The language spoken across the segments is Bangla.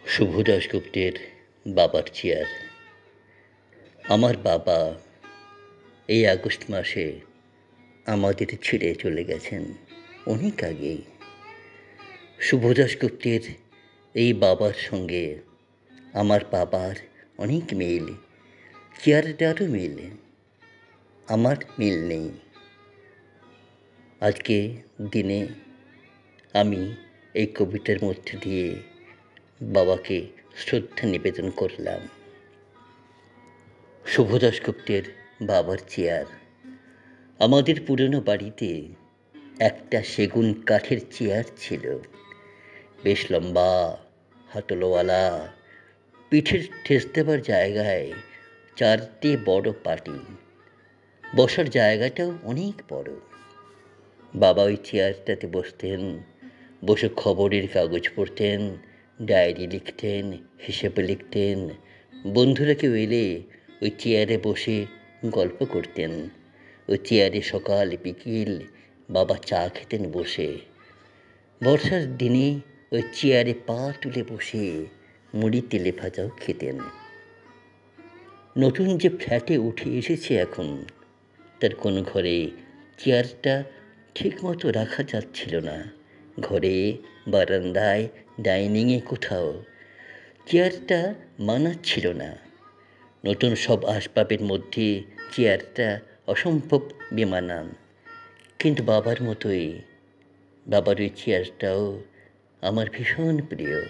শুভ দাশগুপ্তের বাবার চেয়ার। আমার বাবা এই আগস্ট মাসে আমাদের ছেড়ে চলে গেছেন অনেক আগেই। শুভ দাশগুপ্তের এই বাবার সঙ্গে আমার বাবার অনেক মিল, চেয়ারটারও মিল। আমার মিল নেই। আজকে দিনে আমি এই কবিতার মধ্যে দিয়ে বাবাকে শ্রদ্ধা নিবেদন করলাম। শুভ দাশগুপ্তের বাবার চেয়ার। আমাদের পুরনো বাড়িতে একটা সেগুন কাঠের চেয়ার ছিল, বেশ লম্বা, হাতলওয়ালা, পিঠের ঠেস দেবার জায়গায় চারটে বড় পাটি, বসার জায়গাটাও অনেক বড়। বাবা ওই চেয়ারটাতে বসতেন, বসে খবরের কাগজ পড়তেন, ডায়েরি লিখতেন, হিসেব লিখতেন। বন্ধুরা কেউ এলে ওই চেয়ারে বসে গল্প করতেন। ওই চেয়ারে সকাল বিকেল বাবা চা খেতেন বসে। বর্ষার দিনে ওই চেয়ারে পা তুলে বসে মুড়ি তেলে ভাজাও খেতেন। নতুন যে ফ্ল্যাটে উঠে এসেছে এখন, তার কোনো ঘরে চেয়ারটা ঠিকমতো রাখা যাচ্ছিল না। ঘরে, বারান্দায়, ডাইনিংয়ে কোথাও চেয়ারটা মানাচ্ছিল না। নতুন সব আসবাবের মধ্যে চেয়ারটা অসম্ভব বেমানান। কিন্তু বাবার মতোই বাবার ওই চেয়ারটাও আমার ভীষণ প্রিয়।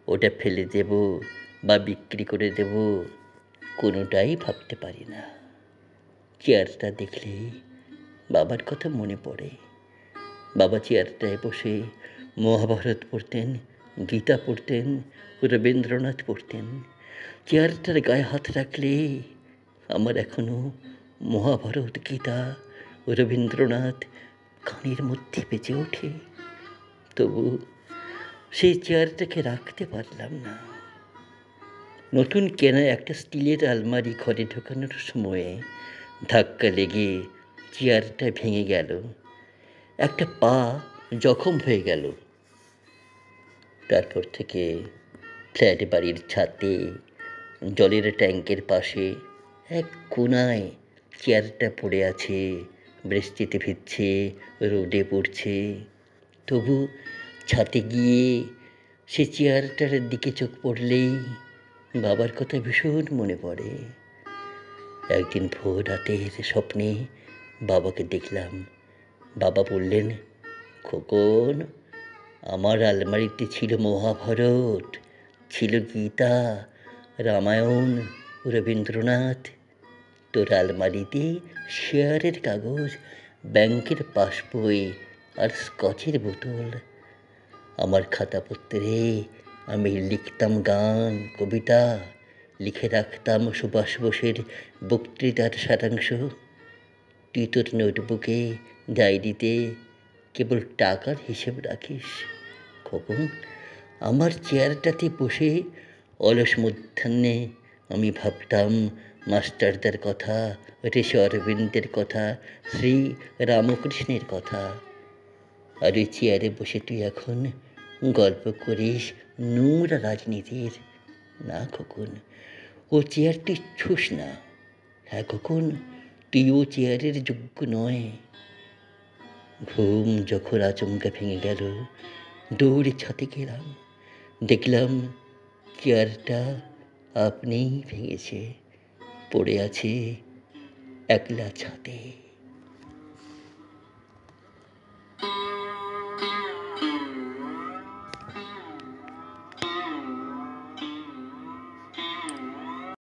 ওটা ফেলে দেব বা বিক্রি করে দেব, কোনোটাই ভাবতে পারি না। চেয়ারটা দেখলেই বাবার কথা মনে পড়ে। বাবা চেয়ারটায় বসে মহাভারত পড়তেন, গীতা পড়তেন, রবীন্দ্রনাথ পড়তেন। চেয়ারটার গায়ে হাত রাখলে আমার এখনো মহাভারত, গীতা, রবীন্দ্রনাথ কানের মধ্যে বেজে ওঠে। তবু সেই চেয়ারটাকে রাখতে পারলাম না। নতুন কেনা একটা স্টিলের আলমারি ঘরে ঢোকানোর সময়ে ধাক্কা লেগে চেয়ারটা ভেঙে গেল। একটা পা জখম হয়ে গেল। তারপর থেকে ফ্ল্যাট বাড়ির ছাদে, জলের ট্যাঙ্কের পাশে এক কোণায় চেয়ারটা পড়ে আছে। বৃষ্টিতে ভিজছে, রোদে পড়ছে। তবু ছাদে গিয়ে সে চেয়ারটার দিকে চোখ পড়লেই বাবার কথা ভীষণ মনে পড়ে। একদিন ভোর রাতের স্বপ্নে বাবাকে দেখলাম। বাবা বললেন, খোকন, আমার আলমারিতে ছিল মহাভারত, ছিল গীতা, রামায়ণ, রবীন্দ্রনাথ। তোর আলমারিতে শেয়ারের কাগজ, ব্যাংকের পাসবই আর স্কচের বোতল। আমার খাতাপত্রে আমি লিখতাম গান, কবিতা, লিখে রাখতাম সুভাষ বোসের বক্তৃতার সারাংশ। তুই তোর নোটবুকে, ডায়েরিতে কেবল টাকার হিসেব রাখিস। খোকন, আমার চেয়ারটাতে বসে অলস মধ্যাহ্নে আমি ভাবতাম মাস্টারদার কথা, ঋষি অরবিন্দের কথা, শ্রী রামকৃষ্ণের কথা। আর ওই চেয়ারে বসে তুই এখন গল্প করিস নোংরা রাজনীতির। না খোকন, ও চেয়ার তুই ছুস না। হ্যাঁ খোকন, তুই ও চেয়ারের যোগ্য নয়। ঘুম যখন আচমকা ভেঙে গেল, দৌড়ে ছাদে গেলাম। দেখলাম চেয়ারটা আপনিই ভেঙেছে, পড়ে আছে একলা ছাদে।